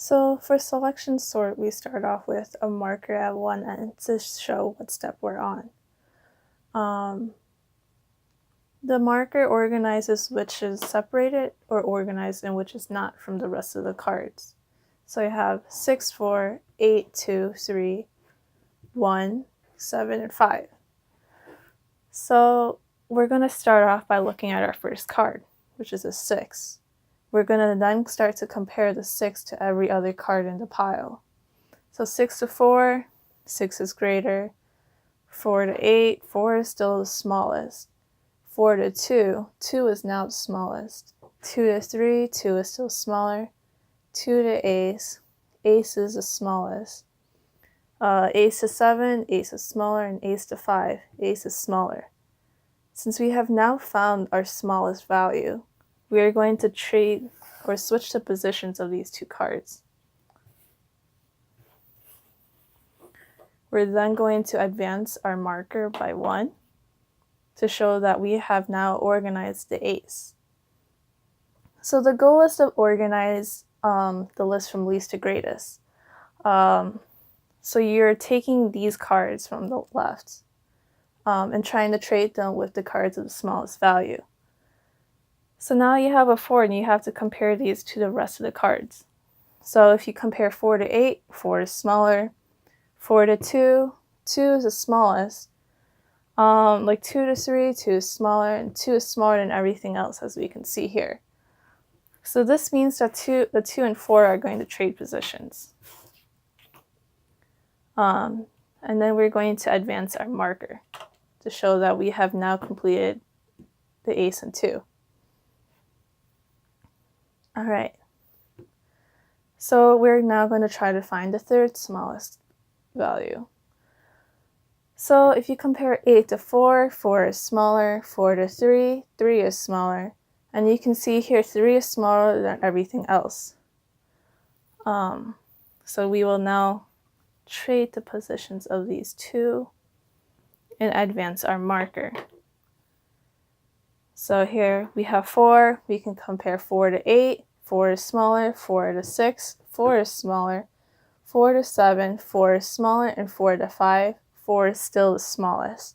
So for selection sort, we start off with a marker at one end to show what step we're on. The marker organizes which is separated or organized and which is not from the rest of the cards. So you have 6, 4, 8, 2, 3, 1, 7, and 5. So we're going to start off by looking at our first card, which is a 6. We're going to then start to compare the 6 to every other card in the pile. So 6 to 4, 6 is greater. 4 to 8, 4 is still the smallest. 4 to 2, 2 is now the smallest. 2 to 3, 2 is still smaller. 2 to ace, ace is the smallest. Ace to 7, ace is smaller, and ace to 5, ace is smaller. Since we have now found our smallest value, we are going to trade or switch the positions of these two cards. We're then going to advance our marker by 1 to show that we have now organized the ace. So the goal is to organize the list from least to greatest. So you're taking these cards from the left and trying to trade them with the cards of the smallest value. So now you have a 4 and you have to compare these to the rest of the cards. So if you compare 4 to 8, 4 is smaller. 4 to 2, 2 is the smallest. 2 to 3, 2 is smaller, and 2 is smaller than everything else, as we can see here. So this means that the 2 and 4 are going to trade positions. And then we're going to advance our marker to show that we have now completed the ace and 2. All right. So we're now going to try to find the third smallest value. So if you compare 8 to 4, 4 is smaller. 4 to 3, 3 is smaller. And you can see here 3 is smaller than everything else. So we will now trade the positions of these two and advance our marker. So here we have 4. We can compare 4 to 8. 4 is smaller. 4 to 6, 4 is smaller. 4 to 7, 4 is smaller, and 4 to 5, 4 is still the smallest.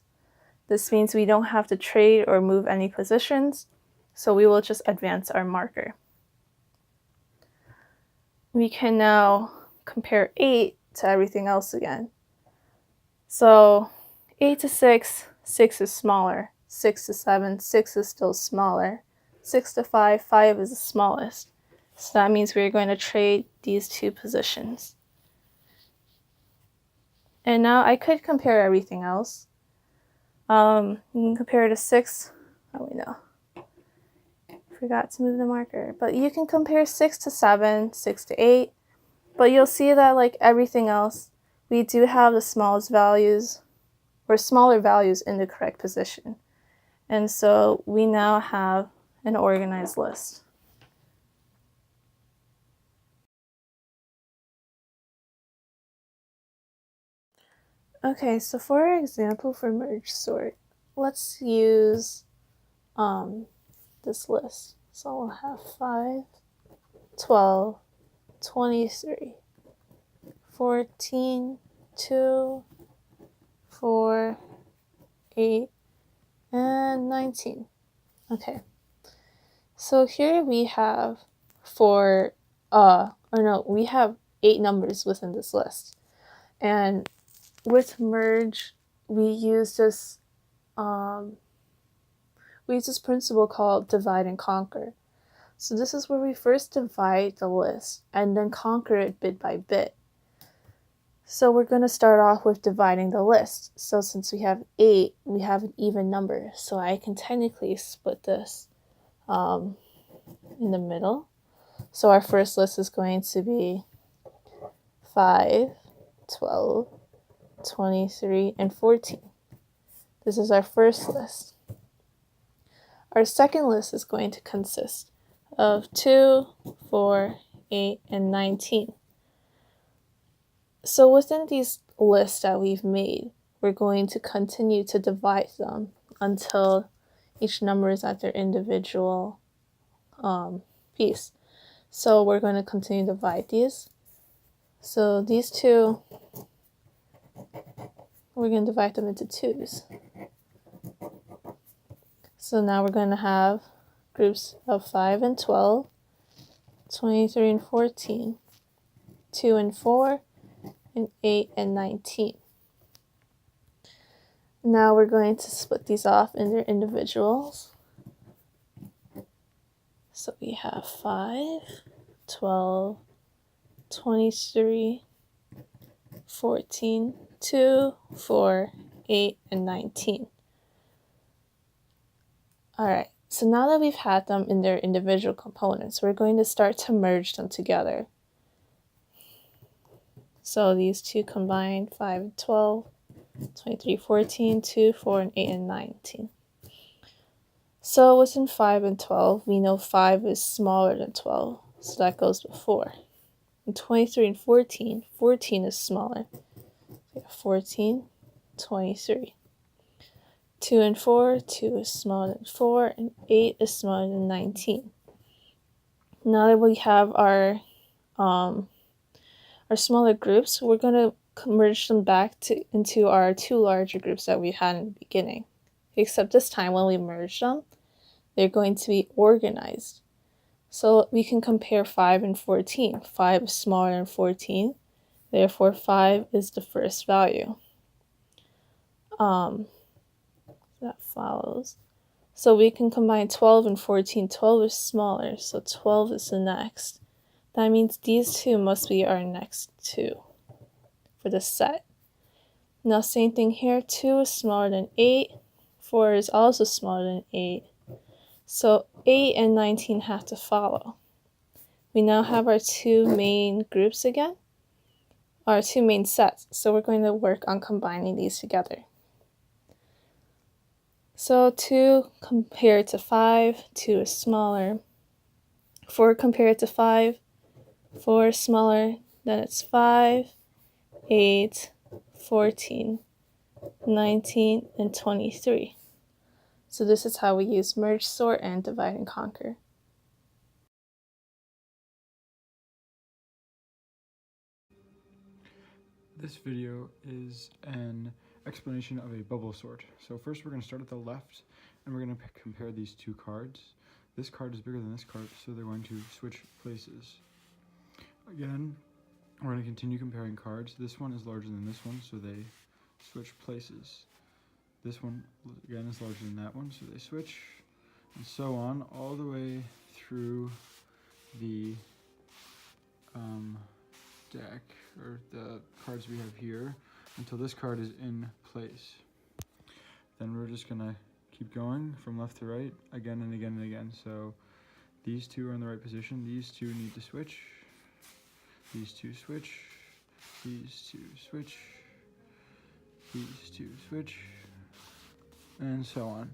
This means we don't have to trade or move any positions, so we will just advance our marker. We can now compare 8 to everything else again. So 8 to 6, 6 is smaller. 6 to 7, 6 is still smaller. 6 to 5, 5 is the smallest. So that means we're going to trade these two positions. And now I could compare everything else. You can compare to 6. Oh, wait, no. Forgot to move the marker. But you can compare 6 to 7, 6 to 8. But you'll see that like everything else, we do have the smallest values or smaller values in the correct position. And so we now have an organized list. Okay, so for our example for merge sort, let's use this list. So we'll have 5, 12, 23, 14, 2, 4, 8, and 19. Okay, so here we have we have 8 numbers within this list. And with merge, we use this principle called divide and conquer. So this is where we first divide the list and then conquer it bit by bit. So we're going to start off with dividing the list. So since we have 8, we have an even number. So I can technically split this in the middle. So our first list is going to be 5, 12, 23, and 14. This is our first list. Our second list is going to consist of 2, 4, 8, and 19. So within these lists that we've made, we're going to continue to divide them until each number is at their individual piece. So we're going to continue to divide these. So these two, we're going to divide them into 2's. So now we're going to have groups of 5 and 12, 23 and 14, 2 and 4, and 8 and 19. Now we're going to split these off in their individuals. So we have 5, 12, 23, 14, 2, 4, 8, and 19. Alright, so now that we've had them in their individual components, we're going to start to merge them together. So these two combined, 5 and 12, 23, 14, 2, 4, and 8, and 19. So what's in 5 and 12? We know 5 is smaller than 12, so that goes before. And 23 and 14, 14 is smaller. So 14, 23. 2 and 4, 2 is smaller than 4, and 8 is smaller than 19. Now that we have our smaller groups, we're going to merge them back into our 2 larger groups that we had in the beginning. Except this time when we merge them, they're going to be organized. So we can compare 5 and 14. 5 is smaller than 14, therefore 5 is the first value. That follows. So we can combine 12 and 14. 12 is smaller, so 12 is the next. That means these two must be our next 2 for the set. Now same thing here, 2 is smaller than 8, 4 is also smaller than 8. So 8 and 19 have to follow. We now have our 2 main groups again, our 2 main sets. So we're going to work on combining these together. So 2 compared to 5, 2 is smaller. 4 compared to 5, 4 is smaller. Then it's 5, 8, 14, 19, and 23. So this is how we use merge, sort, and divide and conquer. This video is an explanation of a bubble sort. So first we're going to start at the left and we're going to compare these 2 cards. This card is bigger than this card, so they're going to switch places. Again, we're going to continue comparing cards. This one is larger than this one, so they switch places. This one, again, is larger than that one, so they switch, and so on, all the way through the deck, or the cards we have here, until this card is in place. Then we're just gonna keep going from left to right, again and again and again. So these 2 are in the right position, these 2 need to switch, these 2 switch, these 2 switch, these 2 switch, and so on.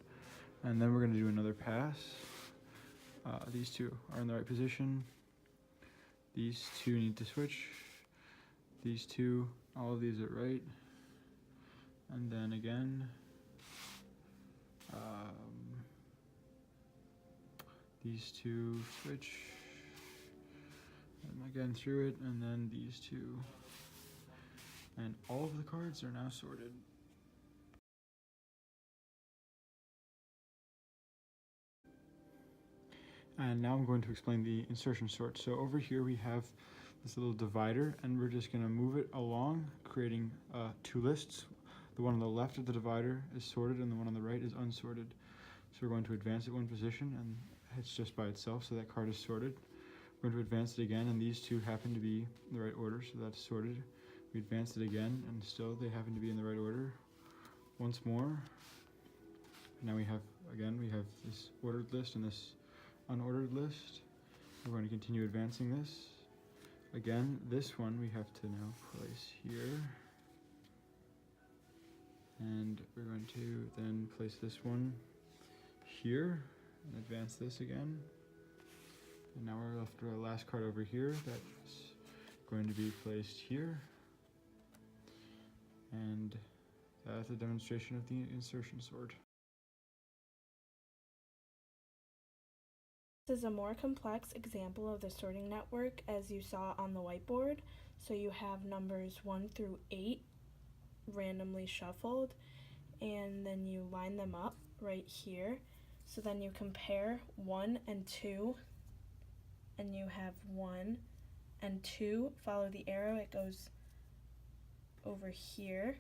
And then we're gonna do another pass. These 2 are in the right position, these 2 need to switch, these 2, all of these are right, and then again, these 2 switch, and again through it, and then these 2, and all of the cards are now sorted. And now I'm going to explain the insertion sort. So over here we have this little divider, and we're just going to move it along, creating 2 lists. The one on the left of the divider is sorted, and the one on the right is unsorted. So we're going to advance it 1 position, and it's just by itself, so that card is sorted. We're going to advance it again, and these 2 happen to be in the right order, so that's sorted. We advance it again, and still they happen to be in the right order. Once more. Now we have this ordered list and this unordered list. We're going to continue advancing this. Again, this one we have to now place here. And we're going to then place this one here and advance this again. And now we're left with our last card over here that's going to be placed here. And that's a demonstration of the insertion sort. This is a more complex example of the sorting network as you saw on the whiteboard. So you have numbers 1 through 8 randomly shuffled, and then you line them up right here. So then you compare 1 and 2, and you have 1 and 2. Follow the arrow, it goes over here.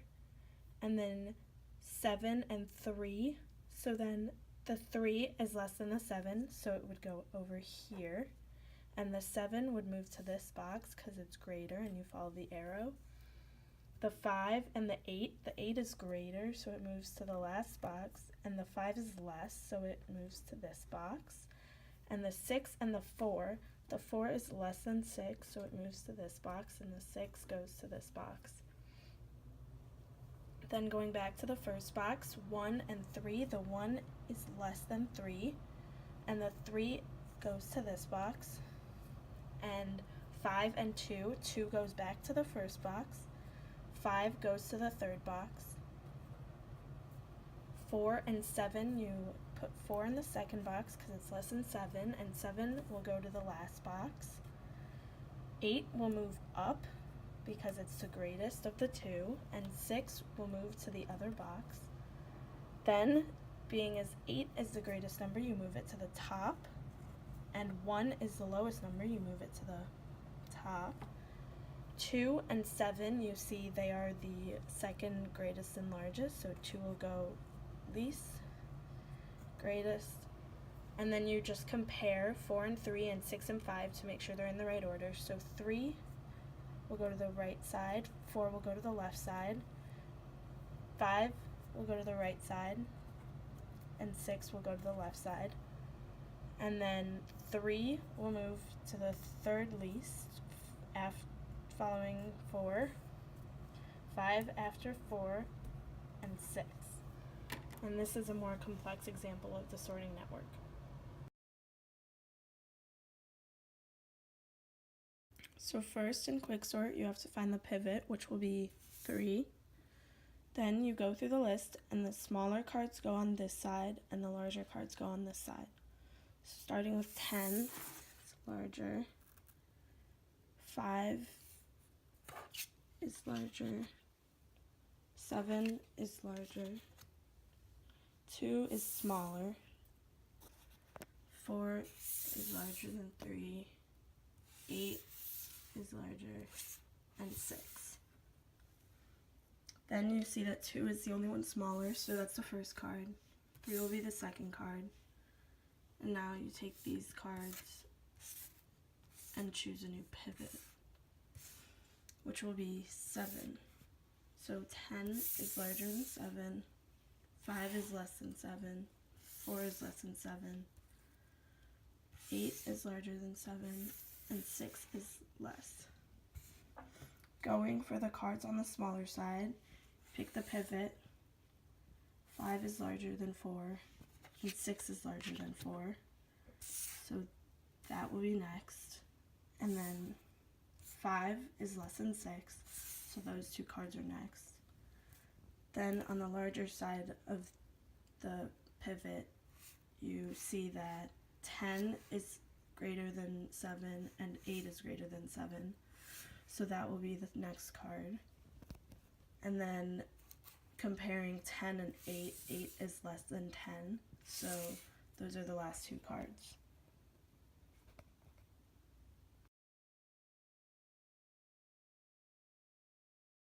And then 7 and 3. So then the 3 is less than the 7, so it would go over here. And the 7 would move to this box because it's greater, and you follow the arrow. The 5 and the 8 is greater, so it moves to the last box, and the 5 is less, so it moves to this box. And the 6 and the 4 is less than 6, so it moves to this box, and the 6 goes to this box. Then going back to the first box, 1 and 3, the 1 is less than 3, and the 3 goes to this box. And 5 and 2 goes back to the first box. 5 goes to the third box. 4 and 7, you put 4 in the second box because it's less than 7, and 7 will go to the last box. 8 will move up because it's the greatest of the two, and 6 will move to the other box. Then, being as 8 is the greatest number, you move it to the top, and 1 is the lowest number, you move it to the top. 2 and 7, you see they are the second greatest and largest, so 2 will go least, greatest, and then you just compare 4 and 3 and 6 and 5 to make sure they're in the right order. So 3 will go to the right side, 4 will go to the left side, 5 will go to the right side, and 6 will go to the left side. And then 3 will move to the third least, following 4, 5 after 4, and 6. And this is a more complex example of the sorting network. So first in quicksort, you have to find the pivot, which will be 3. Then you go through the list, and the smaller cards go on this side, and the larger cards go on this side. Starting with 10, it's larger. 5 is larger. 7 is larger. 2 is smaller. 4 is larger than 3. 8 is larger, and 6. Then you see that 2 is the only one smaller, so that's the first card. 3 will be the second card. And now you take these cards and choose a new pivot, which will be 7. So 10 is larger than 7, 5 is less than 7, 4 is less than 7, 8 is larger than 7, and 6 is less. Going for the cards on the smaller side, pick the pivot. 5 is larger than 4, and 6 is larger than 4. So that will be next. And then 5 is less than 6, so those two cards are next. Then on the larger side of the pivot, you see that 10 is greater than 7 and 8 is greater than 7. So that will be the next card. And then comparing 10 and 8, 8 is less than 10. So those are the last two cards.